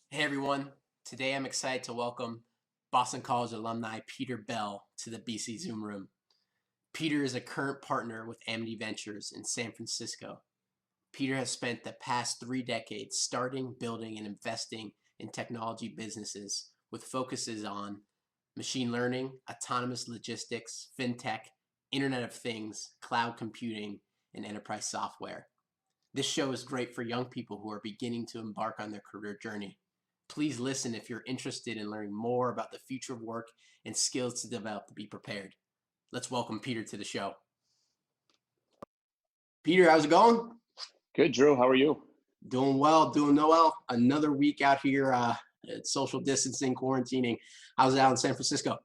Hey everyone, today I'm excited to welcome Boston College alumni Peter Bell to the BC Zoom room. Peter is a current partner with Amity Ventures in San Francisco. Peter has spent the past 3 decades starting, building, and investing in technology businesses with focuses on machine learning, autonomous logistics, fintech, Internet of Things, cloud computing, and enterprise software. This show is great for young people who are beginning to embark on their career journey. Please listen if you're interested in learning more about the future of work and skills to develop to be prepared. Let's welcome Peter to the show. Peter, how's it going? Good, Drew. How are you? Doing well, doing well. Another week out here, social distancing, quarantining. How's it out in San Francisco?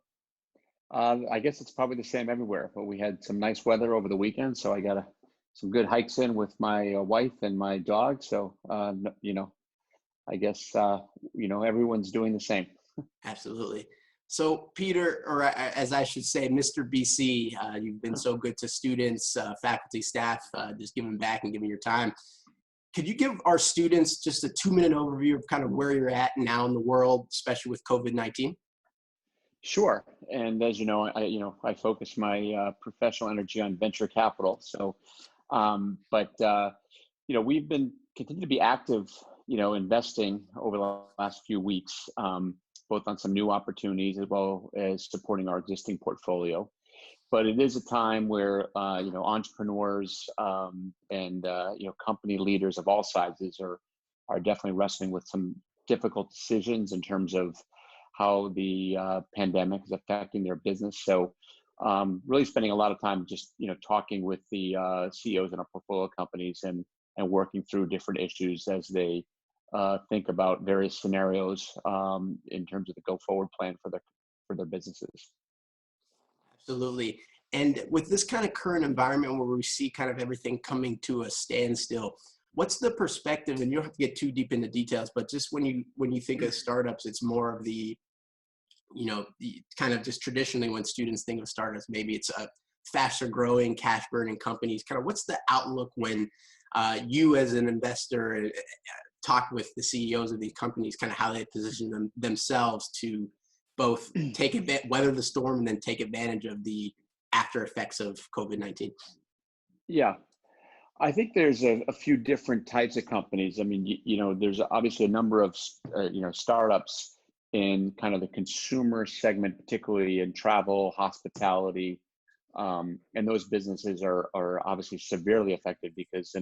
I guess it's probably the same everywhere, but we had some nice weather over the weekend, so I got some good hikes in with my wife and my dog. So, I guess everyone's doing the same. Absolutely. So, Peter, or as I should say, Mr. BC, you've been so good to students, faculty, staff, just giving back and giving your time. Could you give our students just a 2-minute overview of kind of where you're at now in the world, especially with COVID-19? Sure. And as you know, I focus my professional energy on venture capital. So, we've been continue to be active, investing over the last few weeks, both on some new opportunities as well as supporting our existing portfolio. But it is a time where entrepreneurs and company leaders of all sizes are definitely wrestling with some difficult decisions in terms of how the pandemic is affecting their business. So really spending a lot of time just talking with the CEOs in our portfolio companies and working through different issues as they think about various scenarios in terms of the go forward plan for their businesses. Absolutely. And with this kind of current environment where we see kind of everything coming to a standstill, what's the perspective? And you don't have to get too deep into details, but just when you think of startups, it's more of the kind of just traditionally when students think of startups, maybe it's a faster growing, cash burning companies. Kind of what's the outlook when you as an investor talk with the CEOs of these companies, kind of how they position themselves to both weather the storm and then take advantage of the after effects of COVID-19? Yeah, I think there's a few different types of companies. I mean, there's obviously a number of startups in kind of the consumer segment, particularly in travel, hospitality, and those businesses are obviously severely affected because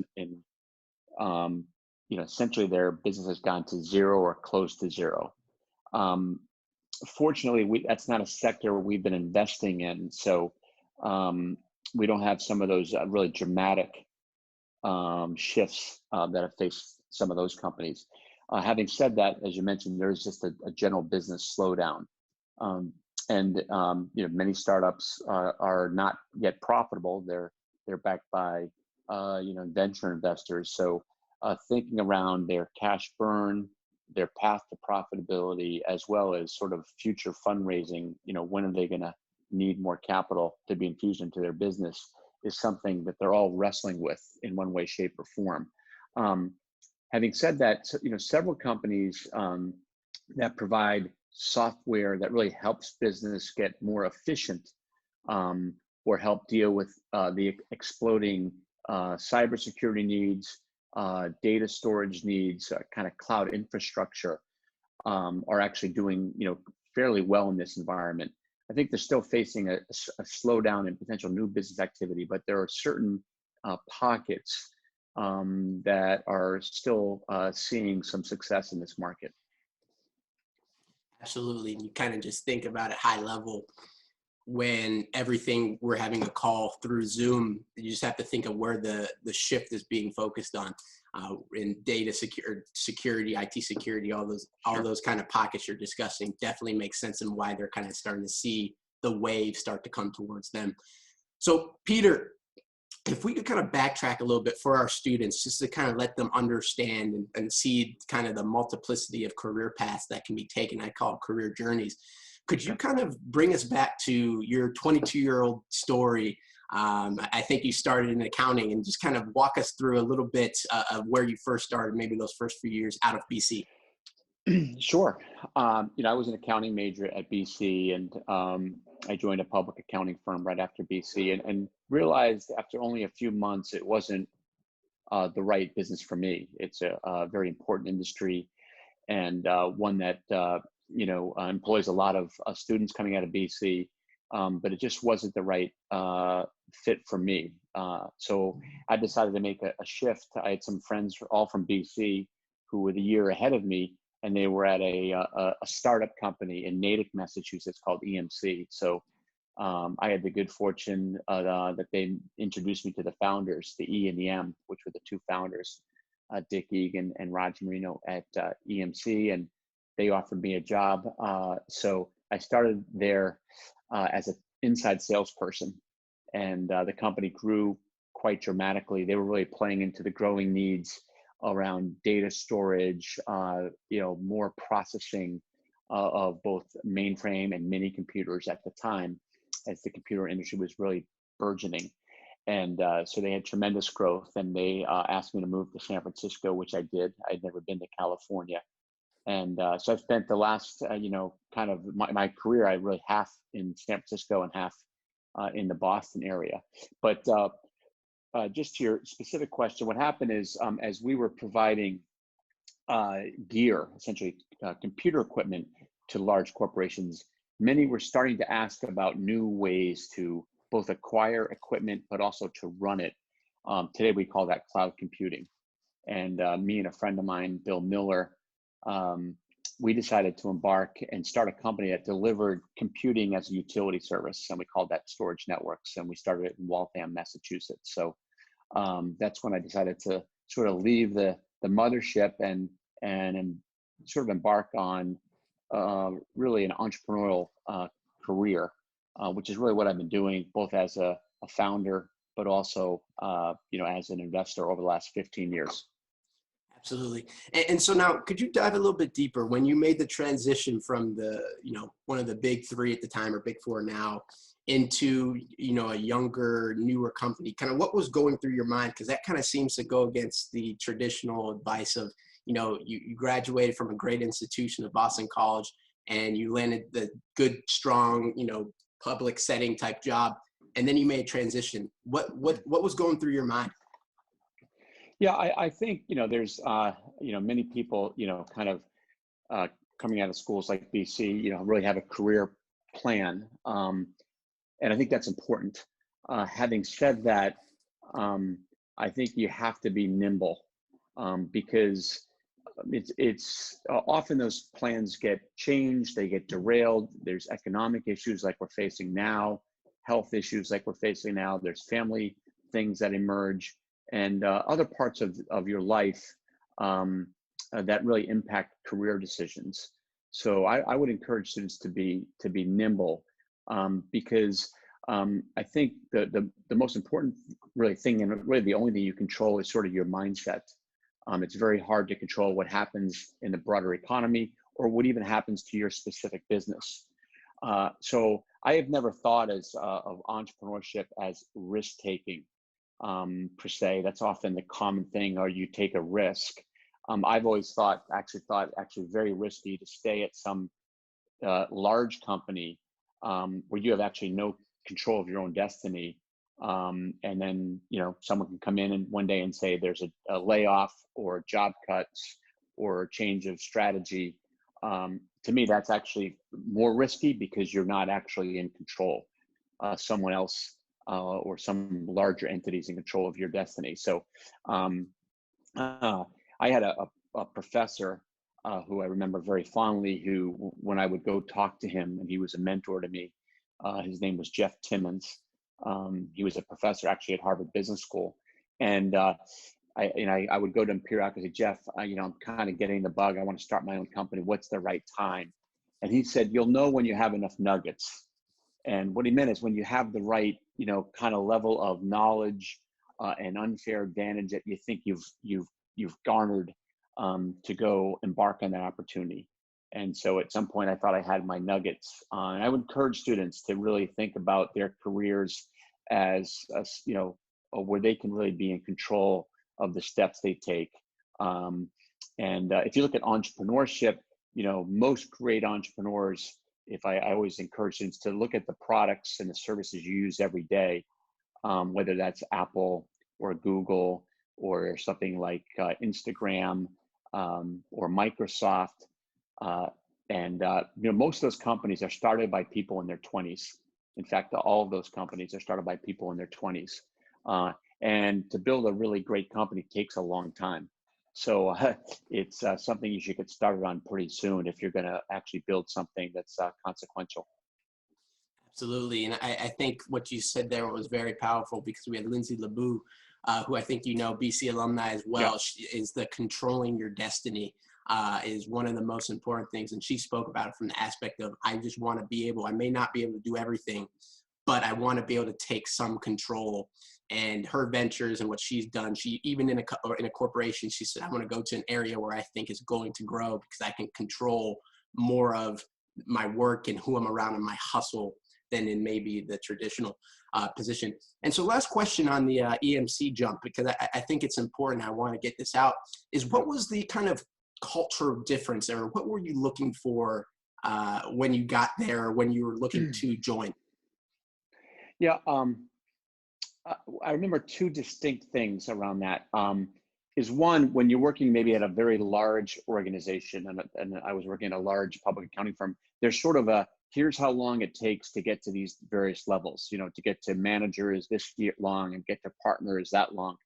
essentially their business has gone to zero or close to zero. Fortunately, that's not a sector we've been investing in, so we don't have some of those really dramatic shifts that have faced some of those companies. Having said that, as you mentioned, there's just a general business slowdown, and many startups are not yet profitable. They're backed by venture investors, so thinking around their cash burn, their path to profitability, as well as sort of future fundraising, when are they going to need more capital to be infused into their business, is something that they're all wrestling with in one way, shape, or form. Having said that, several companies that provide software that really helps business get more efficient, or help deal with the exploding cybersecurity needs, data storage needs, kind of cloud infrastructure, are actually doing fairly well in this environment. I think they're still facing a slowdown in potential new business activity, but there are certain pockets that are still seeing some success in this market. Absolutely. And you kind of just think about it high level when we're having a call through Zoom, you just have to think of where the shift is being focused on in data security, IT security, all those kind of pockets you're discussing definitely makes sense and why they're kind of starting to see the wave start to come towards them. So Peter, if we could kind of backtrack a little bit for our students, just to kind of let them understand and see kind of the multiplicity of career paths that can be taken, I call it career journeys. Could you kind of bring us back to your 22-year-old story? I think you started in accounting, and just kind of walk us through a little bit of where you first started, maybe those first few years out of BC. Sure. I was an accounting major at BC, and I joined a public accounting firm right after BC, and realized after only a few months it wasn't the right business for me. It's a very important industry, and one that employs a lot of students coming out of BC, but it just wasn't the right fit for me. So I decided to make a shift. I had some friends all from BC who were the year ahead of me, and they were at a startup company in Natick, Massachusetts called EMC. So I had the good fortune that they introduced me to the founders, the E and the M, which were the two founders, Dick Egan and Raj Marino at EMC, and they offered me a job. So I started there as an inside salesperson, and the company grew quite dramatically. They were really playing into the growing needs around data storage, more processing of both mainframe and mini computers at the time, as the computer industry was really burgeoning. And so they had tremendous growth, and they asked me to move to San Francisco, which I did. I'd never been to California. And so I've spent the last, kind of my career, I really half in San Francisco and half in the Boston area. But just to your specific question, what happened is as we were providing gear, essentially computer equipment to large corporations, many were starting to ask about new ways to both acquire equipment, but also to run it. Today we call that cloud computing. And me and a friend of mine, Bill Miller, we decided to embark and start a company that delivered computing as a utility service, and we called that Storage Networks, and we started it in Waltham, Massachusetts. So that's when I decided to sort of leave the mothership and sort of embark on really an entrepreneurial career, which is really what I've been doing, both as a founder, but also as an investor over the last 15 years. Absolutely. And so now, could you dive a little bit deeper when you made the transition from the, one of the big three at the time, or big four now, into, a younger, newer company? Kind of what was going through your mind? Because that kind of seems to go against the traditional advice of, you graduated from a great institution of Boston College, and you landed the good, strong, public setting type job, and then you made a transition. What was going through your mind? Yeah, I think, there's, many people, kind of coming out of schools like BC, really have a career plan. And I think that's important. Having said that, I think you have to be nimble, because it's often those plans get changed, they get derailed. There's economic issues like we're facing now, health issues like we're facing now. There's family things that emerge, and other parts of your life that really impact career decisions. So I would encourage students to be nimble, because I think the most important really thing, and really the only thing you control, is sort of your mindset. It's very hard to control what happens in the broader economy, or what even happens to your specific business. So I have never thought of entrepreneurship as risk taking. Per se. That's often the common thing, or you take a risk. I've always thought very risky to stay at some large company where you have actually no control of your own destiny. And then, someone can come in and one day and say there's a layoff or job cuts or change of strategy. To me, that's actually more risky, because you're not actually in control. Someone else or some larger entities in control of your destiny. So I had a professor who I remember very fondly, who, when I would go talk to him, and he was a mentor to me, his name was Jeff Timmons. He was a professor actually at Harvard Business School. And I would go to him periodically, Jeff, I'm kind of getting the bug. I want to start my own company. What's the right time? And he said, you'll know when you have enough nuggets. And what he meant is when you have the right, kind of level of knowledge and unfair advantage that you think you've garnered to go embark on that opportunity. And so at some point I thought I had my nuggets. And I would encourage students to really think about their careers as where they can really be in control of the steps they take. And if you look at entrepreneurship, most great entrepreneurs, if I always encourage students to look at the products and the services you use every day, whether that's Apple or Google or something like Instagram or Microsoft. Most of those companies are started by people in their 20s. In fact, all of those companies are started by people in their 20s. And to build a really great company takes a long time. So it's something you should get started on pretty soon if you're going to actually build something that's consequential. Absolutely. And I think what you said there was very powerful, because we had Lindsay LeBou, who I think BC alumni as well. Yep. She is the controlling your destiny is one of the most important things. And she spoke about it from the aspect of, I just want to be able, I may not be able to do everything, but I want to be able to take some control. And her ventures and what she's done, she even in a corporation, she said, I want to go to an area where I think is going to grow because I can control more of my work and who I'm around in my hustle than in maybe the traditional position. And so last question on the EMC jump, because I think it's important, I want to get this out, is what was the kind of cultural difference, or what were you looking for when you got there, when you were looking to join? Yeah, I remember two distinct things around that. Is one, when you're working maybe at a very large organization, and I was working at a large public accounting firm, there's sort of a, here's how long it takes to get to these various levels. To get to manager is this long, and get to partner is that long.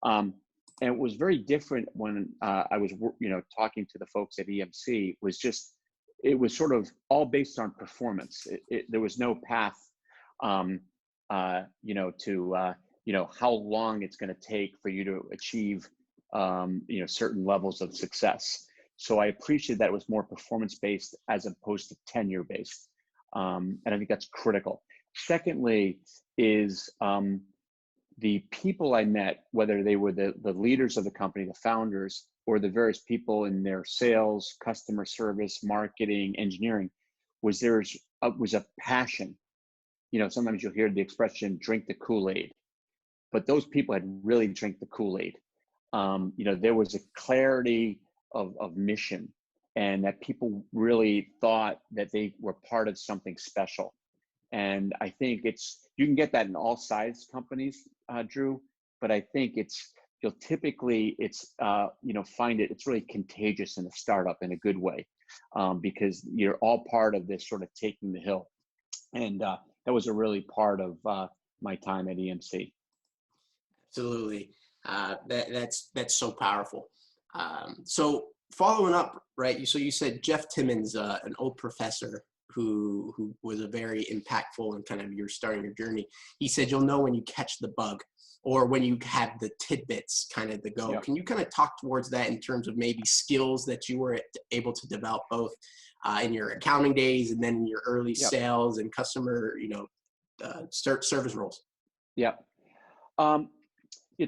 And it was very different when I was, talking to the folks at EMC. It was sort of all based on performance. There was no path, to how long it's going to take for you to achieve, certain levels of success. So I appreciate that it was more performance-based as opposed to tenure-based. And I think that's critical. Secondly is the people I met, whether they were the leaders of the company, the founders, or the various people in their sales, customer service, marketing, engineering, was a passion. Sometimes you'll hear the expression, drink the Kool-aid, but those people had really drank the Kool-aid. There was a clarity of mission, and that people really thought that they were part of something special. And I think you can get that in all size companies, Drew, but I think you'll typically find it's really contagious in a startup in a good way, because you're all part of this sort of taking the hill. And that was a really part of my time at EMC. Absolutely. That's so powerful. So following up, right? So you said Jeff Timmons, an old professor who was a very impactful in kind of your starting your journey. He said, you'll know when you catch the bug, or when you have the tidbits kind of to go. Yep. Can you kind of talk towards that in terms of maybe skills that you were able to develop both in your accounting days and then in your early Yep. sales and customer, service roles? Yeah.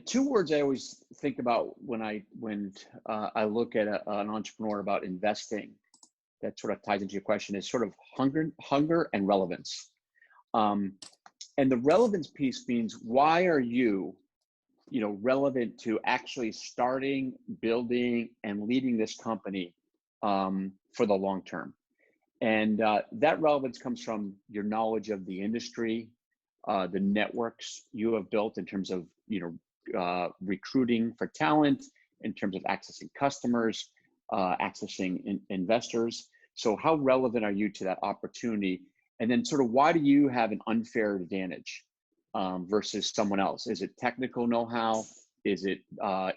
Two words I always think about when I look at an entrepreneur about investing, that sort of ties into your question, is sort of hunger and relevance. And the relevance piece means, why are you, relevant to actually starting, building, and leading this company for the long term? And that relevance comes from your knowledge of the industry, the networks you have built in terms of, recruiting for talent, in terms of accessing customers, accessing investors. So how relevant are you to that opportunity? And then sort of, why do you have an unfair advantage versus someone else? Is it technical know-how? Is it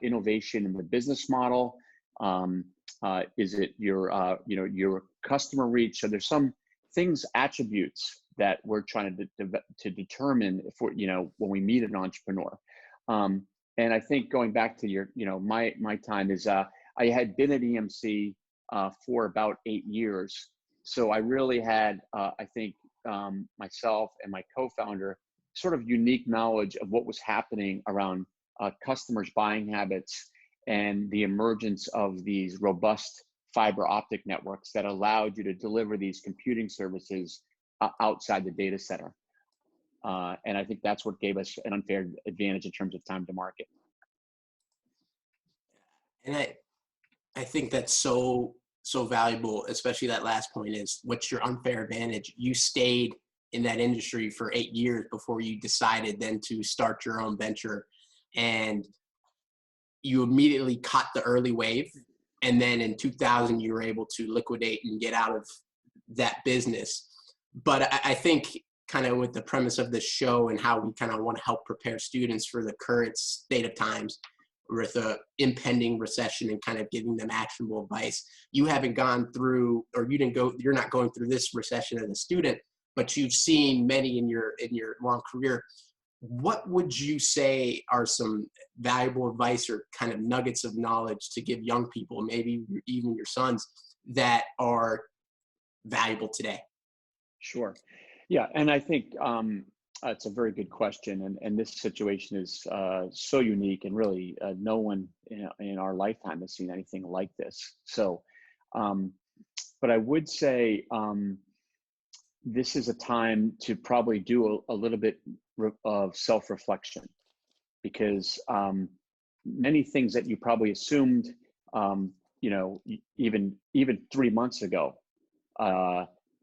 innovation in the business model? Is it your customer reach? So there's some attributes that we're trying to determine when we meet an entrepreneur. And I think going back to your, my time is, I had been at EMC for about 8 years. So I really had, I think, myself and my co-founder, sort of unique knowledge of what was happening around customers' buying habits and the emergence of these robust fiber optic networks that allowed you to deliver these computing services outside the data center. And I think that's what gave us an unfair advantage in terms of time to market. And I think that's so so valuable, especially that last point, is what's your unfair advantage? You stayed in that industry for 8 years before you decided then to start your own venture. And you immediately caught the early wave. And then in 2000, you were able to liquidate and get out of that business. But I think kind of with the premise of this show and how we kind of want to help prepare students for the current state of times with a impending recession and kind of giving them actionable advice. You haven't gone through, or you're not going through this recession as a student, but you've seen many in your long career. What would you say are some valuable advice or kind of nuggets of knowledge to give young people, maybe even your sons, that are valuable today? Sure. Yeah, and I think it's a very good question, and this situation is so unique, and really no one in our lifetime has seen anything like this. So, but I would say this is a time to probably do a little bit of self-reflection, because many things that you probably assumed, even 3 months ago,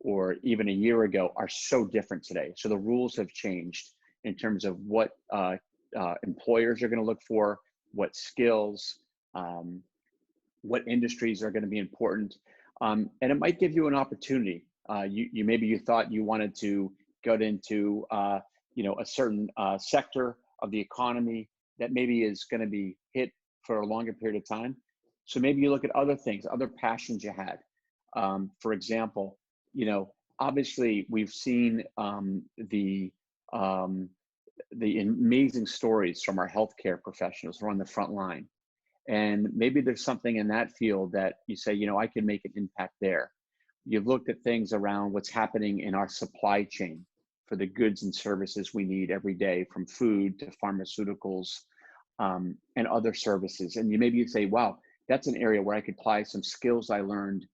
or even a year ago, are so different today. So the rules have changed in terms of what employers are going to look for, what skills, what industries are going to be important, and it might give you an opportunity. Maybe you thought you wanted to go into a certain sector of the economy that maybe is going to be hit for a longer period of time. So maybe you look at other things, other passions you had. For example, obviously we've seen the amazing stories from our healthcare professionals who are on the front line. And maybe there's something in that field that you say, I can make an impact there. You've looked at things around what's happening in our supply chain for the goods and services we need every day, from food to pharmaceuticals and other services. And maybe you say, wow, that's an area where I could apply some skills I learned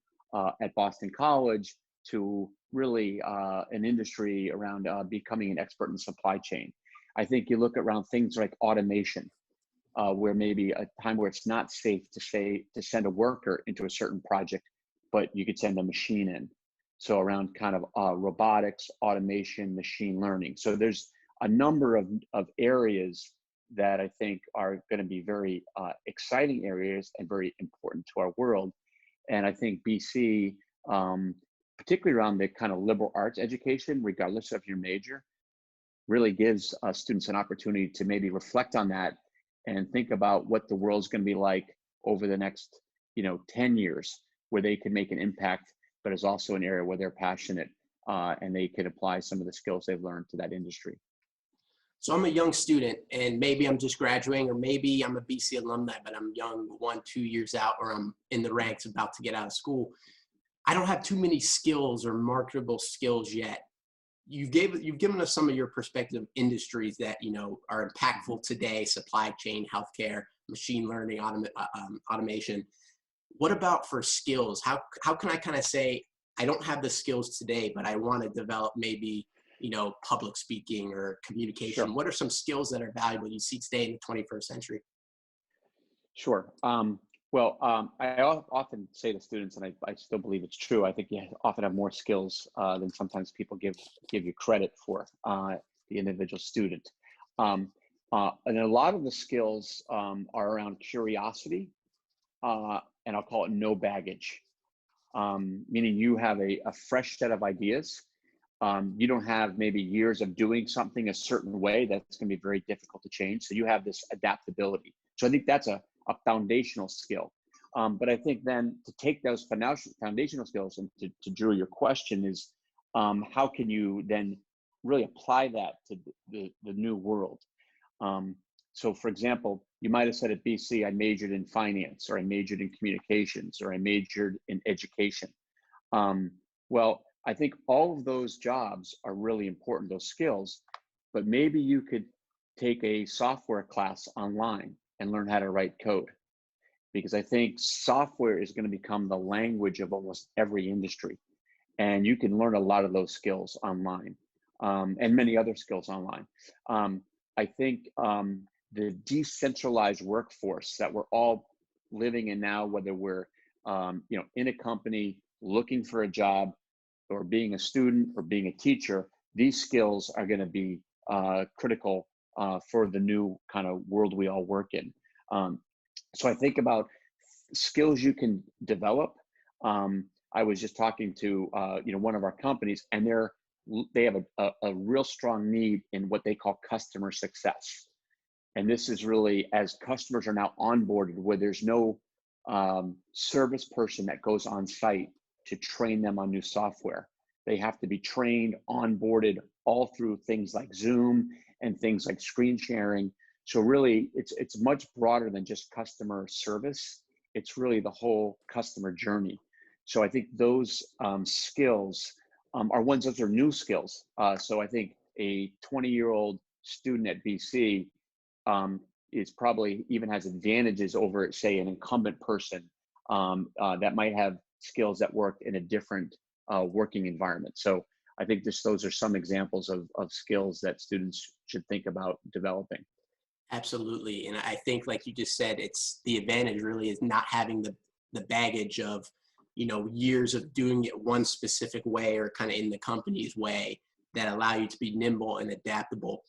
at Boston College to really an industry around becoming an expert in supply chain. I think you look around things like automation, where maybe a time where it's not safe to send a worker into a certain project, but you could send a machine in. So around kind of robotics, automation, machine learning. So there's a number of areas that I think are going to be very exciting areas and very important to our world. And I think BC, particularly around the kind of liberal arts education, regardless of your major, really gives students an opportunity to maybe reflect on that and think about what the world's going to be like over the next 10 years, where they can make an impact, but is also an area where they're passionate and they can apply some of the skills they've learned to that industry. So I'm a young student, and maybe I'm just graduating, or maybe I'm a BC alumni, but I'm young, 1-2 years out, or I'm in the ranks about to get out of school. I don't have too many skills or marketable skills yet. You've given us some of your perspective industries that are impactful today: supply chain, healthcare, machine learning, automation. What about for skills? How can I kind of say, I don't have the skills today, but I want to develop maybe public speaking or communication? Sure. What are some skills that are valuable you see today in the 21st century? Sure. I often say to students, and I still believe it's true, I think you often have more skills than sometimes people give you credit for, the individual student. And a lot of the skills are around curiosity, and I'll call it no baggage, meaning you have a fresh set of ideas. You don't have maybe years of doing something a certain way that's going to be very difficult to change. So you have this adaptability. So I think that's a foundational skill. But I think then to take those foundational skills and to Drew, your question is, how can you then really apply that to the new world? So for example, you might have said at BC, I majored in finance, or I majored in communications, or I majored in education. Well, I think all of those jobs are really important, those skills, but maybe you could take a software class online and learn how to write code, because I think software is going to become the language of almost every industry. And you can learn a lot of those skills online, and many other skills online. I think the decentralized workforce that we're all living in now, whether we're in a company, looking for a job, or being a student, or being a teacher, these skills are going to be critical for the new kind of world we all work in. So I think about skills you can develop. I was just talking to one of our companies, and they have a real strong need in what they call customer success. And this is really, as customers are now onboarded, where there's no service person that goes on site to train them on new software. They have to be trained, onboarded, all through things like Zoom and things like screen sharing. So really, it's much broader than just customer service. It's really the whole customer journey. So I think those skills are ones, those are new skills. So I think a 20-year-old student at BC is probably even has advantages over, say, an incumbent person that might have skills that work in a different working environment. So I think those are some examples of skills that students should think about developing. Absolutely. And I think, like you just said, it's the advantage really is not having the baggage of, years of doing it one specific way or kind of in the company's way that allow you to be nimble and adaptable.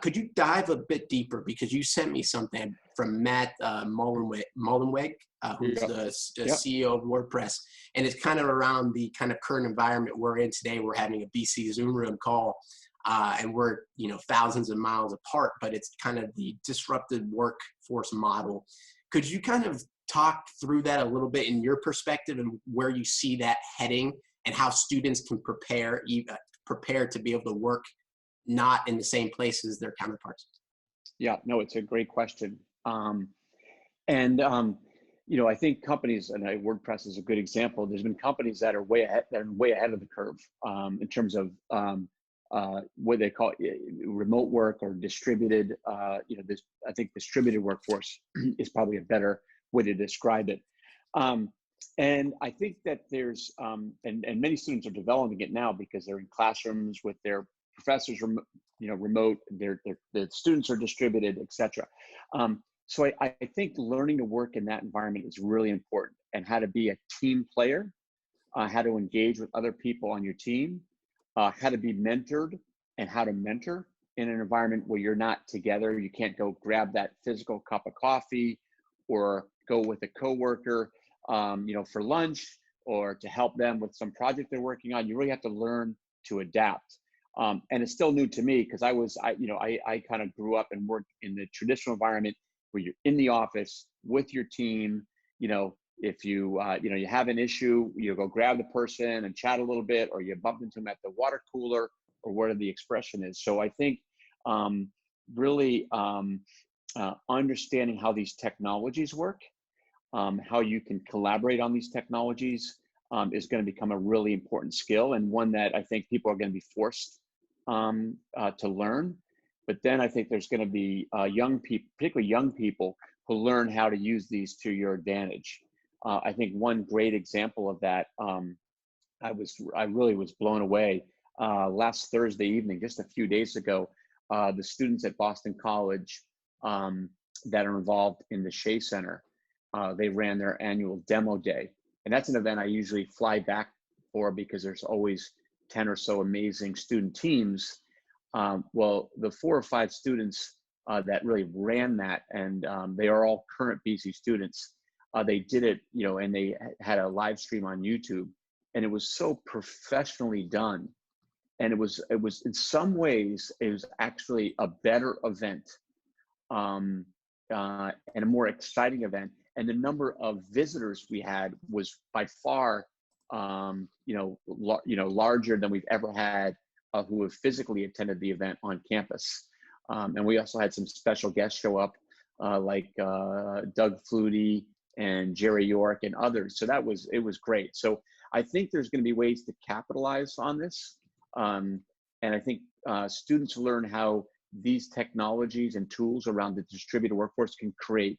Could you dive a bit deeper, because you sent me something from Matt Mullenweg, who's the CEO of WordPress, and it's kind of around the kind of current environment we're in today. We're having a BC Zoom room call, and we're thousands of miles apart, but it's kind of the disrupted workforce model. Could you kind of talk through that a little bit in your perspective and where you see that heading, and how students can prepare to be able to work not in the same place as their counterparts? Yeah, no, it's a great question. I think companies, and WordPress is a good example. There's been companies that are way ahead of the curve in terms of what they call remote work or distributed. I think distributed workforce is probably a better way to describe it. And I think that there's, and many students are developing it now because they're in classrooms with their professors, remote, the students are distributed, etc. So I think learning to work in that environment is really important, and how to be a team player, how to engage with other people on your team, how to be mentored, and how to mentor in an environment where you're not together. You can't go grab that physical cup of coffee or go with a coworker, for lunch, or to help them with some project they're working on. You really have to learn to adapt. And it's still new to me, because I kind of grew up and worked in the traditional environment where you're in the office with your team. If you have an issue, you go grab the person and chat a little bit, or you bump into them at the water cooler, or whatever the expression is. So I think really understanding how these technologies work, how you can collaborate on these technologies is going to become a really important skill, and one that I think people are going to be forced to learn. But then I think there's going to be young people, particularly young people, who learn how to use these to your advantage. I think one great example of that, I really was blown away last Thursday evening, just a few days ago. The students at Boston College that are involved in the Shea Center, they ran their annual demo day. And that's an event I usually fly back for, because there's always 10 or so amazing student teams. Well, the 4 or 5 students that really ran that, and they are all current BC students, they did it, and they had a live stream on YouTube, and it was so professionally done. And it was in some ways, it was actually a better event and a more exciting event. And the number of visitors we had was by far, larger than we've ever had who have physically attended the event on campus. And we also had some special guests show up, like Doug Flutie and Jerry York and others. So it was great. So I think there's going to be ways to capitalize on this. And I think students learn how these technologies and tools around the distributed workforce can create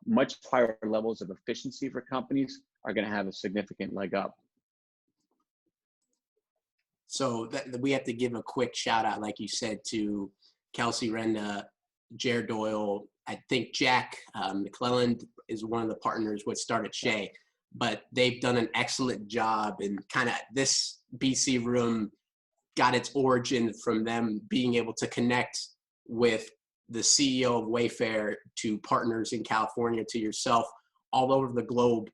much higher levels of efficiency for companies, are going to have a significant leg up. So we have to give a quick shout out, like you said, to Kelsey Renda, Jared Doyle. I think Jack McClelland is one of the partners what started Shea. but they've done an excellent job. And kind of this BC room got its origin from them being able to connect with the CEO of Wayfair to partners in California to yourself all over the globe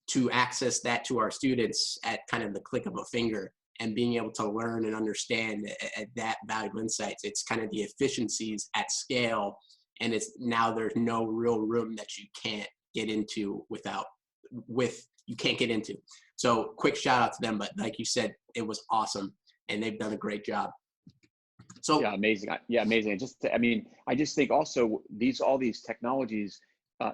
to access that to our students at kind of the click of a finger, and being able to learn and understand that valuable insights. It's kind of the efficiencies at scale, and it's now there's no real room that you can't get into you can't get into. So quick shout out to them, but like you said, it was awesome and they've done a great job. So yeah, amazing. Yeah, amazing. I just think also all these technologies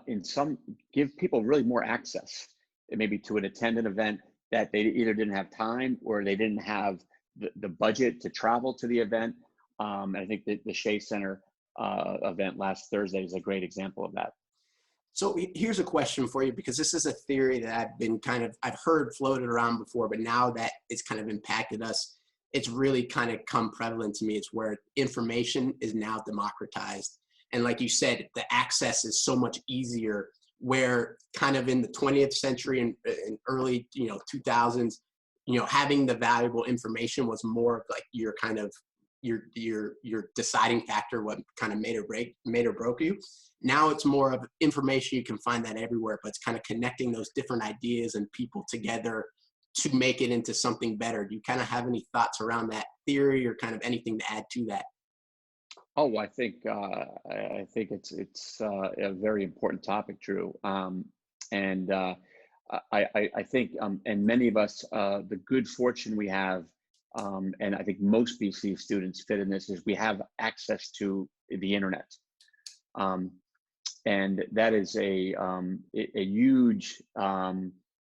in some give people really more access, maybe to attend an event that they either didn't have time or they didn't have the budget to travel to the event. And I think the Shea Center event last Thursday is a great example of that. So here's a question for you, because this is a theory that I've heard floated around before, but now that it's kind of impacted us, it's really kind of come prevalent to me. It's where information is now democratized. And like you said, the access is so much easier, where kind of in the 20th century and early, 2000s, having the valuable information was more of like your kind of your deciding factor, what kind of made or broke you. Now it's more of information. You can find that everywhere, but it's kind of connecting those different ideas and people together to make it into something better. Do you kind of have any thoughts around that theory, or kind of anything to add to that? Oh, I think it's a very important topic, Drew. And I think, and many of us, the good fortune we have, and I think most BC students fit in this, is we have access to the internet, and that is a huge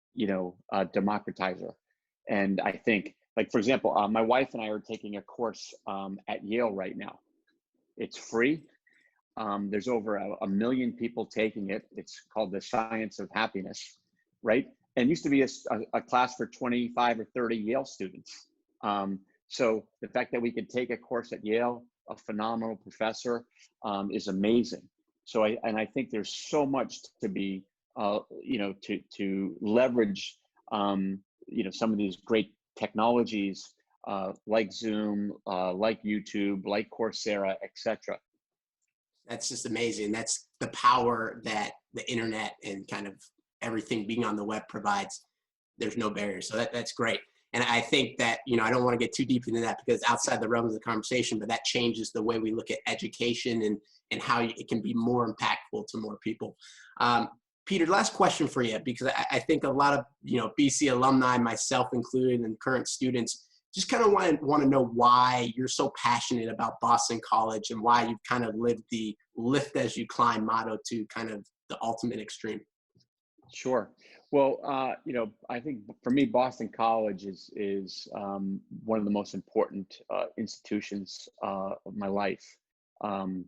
democratizer. And I think, like, for example, my wife and I are taking a course at Yale right now. It's free. There's over a million people taking it. It's called The Science of Happiness, right? And it used to be a class for 25 or 30 Yale students. So the fact that we could take a course at Yale, a phenomenal professor, is amazing. So I think there's so much to be, to leverage, some of these great technologies, like Zoom, like YouTube, like Coursera, etc. That's just amazing. That's the power that the internet and kind of everything being on the web provides. There's no barrier. So that's great. And I think that, I don't want to get too deep into that because outside the realm of the conversation, but that changes the way we look at education and how it can be more impactful to more people. Peter, last question for you, because I think a lot of, BC alumni, myself included, and current students, just kind of want to know why you're so passionate about Boston College and why you've kind of lived the lift as you climb motto to kind of the ultimate extreme. Sure. Well, I think for me, Boston College is one of the most important institutions of my life. When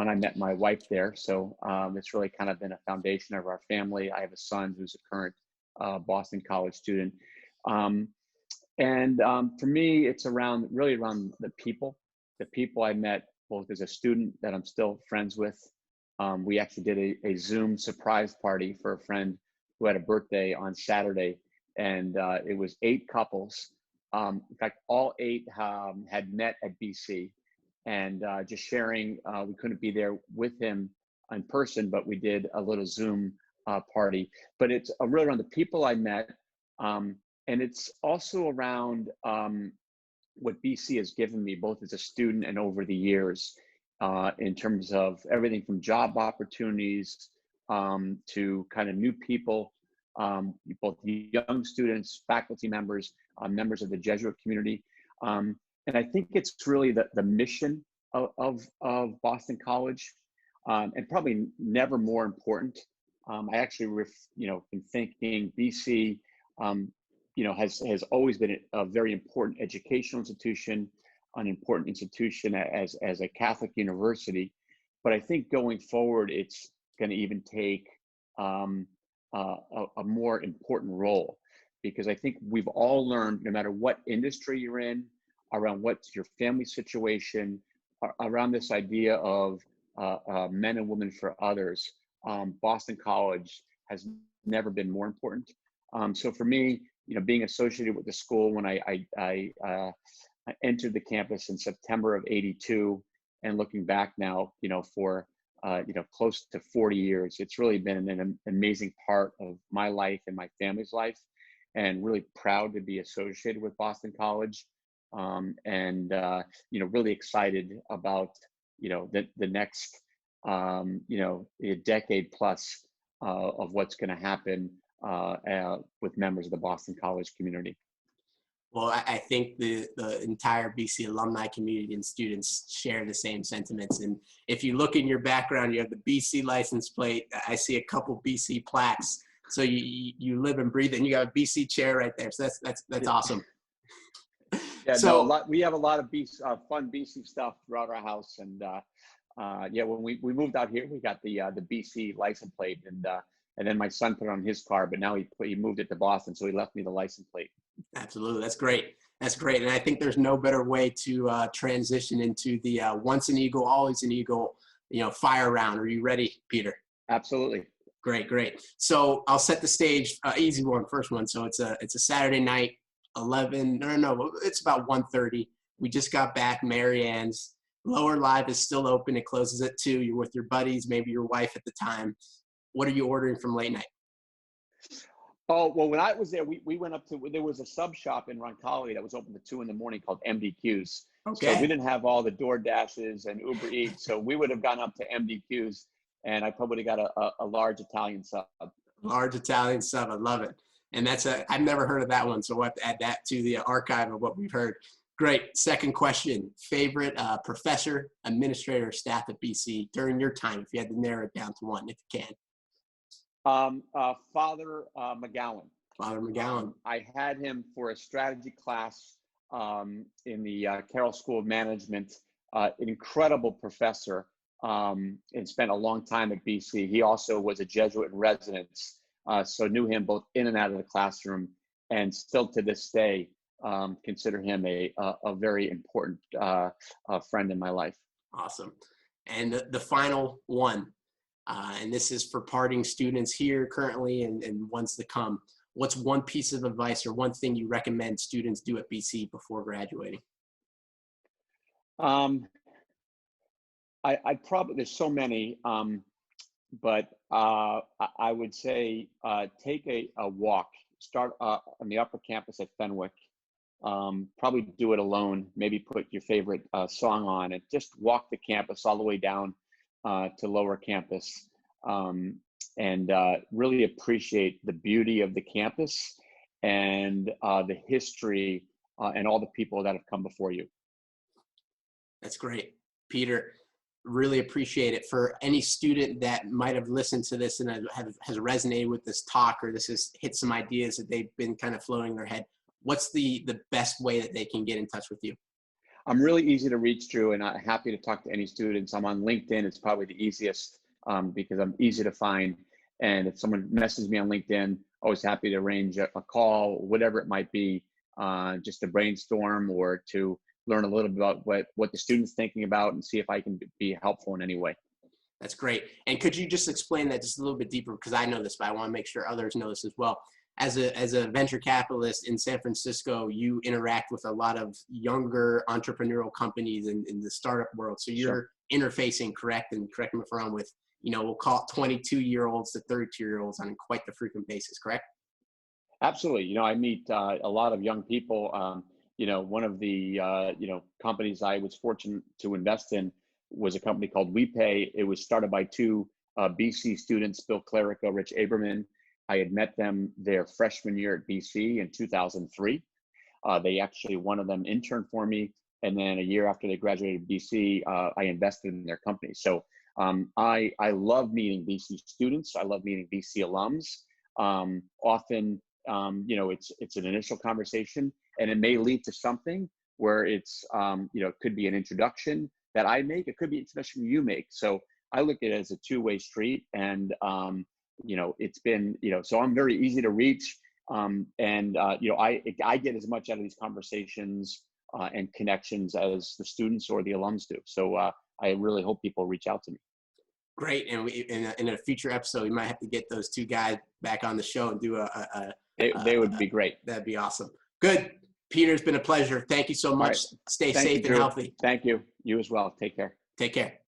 I met my wife there, so it's really kind of been a foundation of our family. I have a son who's a current Boston College student. And for me, it's really around the people I met both as a student that I'm still friends with. We actually did a Zoom surprise party for a friend who had a birthday on Saturday, and it was 8 couples. In fact, all 8 had met at BC, and just sharing. We couldn't be there with him in person, but we did a little Zoom party. But it's really around the people I met. And it's also around what BC has given me, both as a student and over the years, in terms of everything from job opportunities to kind of new people, both young students, faculty members, members of the Jesuit community. And I think it's really the mission of Boston College, and probably never more important. I actually, been thinking BC, has always been a very important educational institution, an important institution as a Catholic university. But I think going forward, it's going to even take a more important role, because I think we've all learned, no matter what industry you're in, around what's your family situation, around this idea of men and women for others, Boston College has never been more important. So for me, being associated with the school when I entered the campus in September of '82, and looking back now, for close to 40 years, it's really been an amazing part of my life and my family's life, and really proud to be associated with Boston College, and really excited about the next a decade plus of what's going to happen with members of the Boston College community. Well, I think the entire BC alumni community and students share the same sentiments. And if you look in your background, you have the BC license plate. I see a couple BC plaques. So you live and breathe, and you got a BC chair right there. So that's awesome. Yeah, so, we have a lot of fun BC stuff throughout our house, and when we moved out here, we got the BC license plate, and then my son put it on his car, but now he moved it to Boston, so he left me the license plate. Absolutely, that's great. That's great, and I think there's no better way to transition into the once an Eagle, always an Eagle, fire round. Are you ready, Peter? Absolutely. Great. So I'll set the stage. Easy one, first one. So it's a Saturday night, 11. No, it's about 1:30. We just got back. Mary Ann's Lower Live is still open. It closes at 2. You're with your buddies, maybe your wife at the time. What are you ordering from late night? Oh, well, when I was there, we went up to, there was a sub shop in Roncalli that was open to 2 in the morning called MDQ's. Okay. So we didn't have all the DoorDashes and Uber Eats. So we would have gone up to MDQ's, and I probably got a large Italian sub. Large Italian sub. I love it. And I've never heard of that one. So we'll have to add that to the archive of what we've heard. Great. Second question, favorite professor, administrator, staff at BC during your time, if you had to narrow it down to one, if you can. Father McGowan. Father McGowan. I had him for a strategy class in the Carroll School of Management. An incredible professor, and spent a long time at BC. He also was a Jesuit in residence, so knew him both in and out of the classroom, and still to this day consider him a very important friend in my life. Awesome. And the final one, and this is for parting students here currently and ones to come. What's one piece of advice or one thing you recommend students do at BC before graduating? I probably, there's so many, but I would say take a walk. Start on the upper campus at Fenwick. Probably do it alone. Maybe put your favorite song on and just walk the campus all the way down to lower campus, and really appreciate the beauty of the campus and the history and all the people that have come before you. That's great, Peter. Really appreciate it. For any student that might have listened to this and has resonated with this talk, or this has hit some ideas that they've been kind of floating in their head, what's the best way that they can get in touch with you? I'm really easy to reach, Drew, and I'm happy to talk to any students. I'm on LinkedIn. It's probably the easiest because I'm easy to find. And if someone messages me on LinkedIn, always happy to arrange a call, whatever it might be, just to brainstorm or to learn a little bit about what the student's thinking about and see if I can be helpful in any way. That's great. And could you just explain that just a little bit deeper? Because I know this, but I want to make sure others know this as well. As a venture capitalist in San Francisco, you interact with a lot of younger entrepreneurial companies in the startup world. So you're interfacing, correct? And correct me if I'm wrong, with, we'll call it 22-year-olds to 32-year-olds on quite the frequent basis, correct? Absolutely. I meet a lot of young people. One of the, companies I was fortunate to invest in was a company called WePay. It was started by 2 BC students, Bill Clerico, Rich Aberman. I had met them their freshman year at BC in 2003. They actually, one of them interned for me. And then a year after they graduated BC, I invested in their company. So I love meeting BC students. I love meeting BC alums. Often, it's an initial conversation, and it may lead to something where it's, it could be an introduction that I make. It could be an introduction you make. So I look at it as a two-way street, and, it's been, so I'm very easy to reach. I get as much out of these conversations and connections as the students or the alums do. So I really hope people reach out to me. Great. And in a future episode, we might have to get those two guys back on the show and do They would be great. That'd be awesome. Good. Peter, it's been a pleasure. Thank you so much. Right. Stay Thank safe you, and Drew. healthy. Thank you. You as well. Take care. Take care.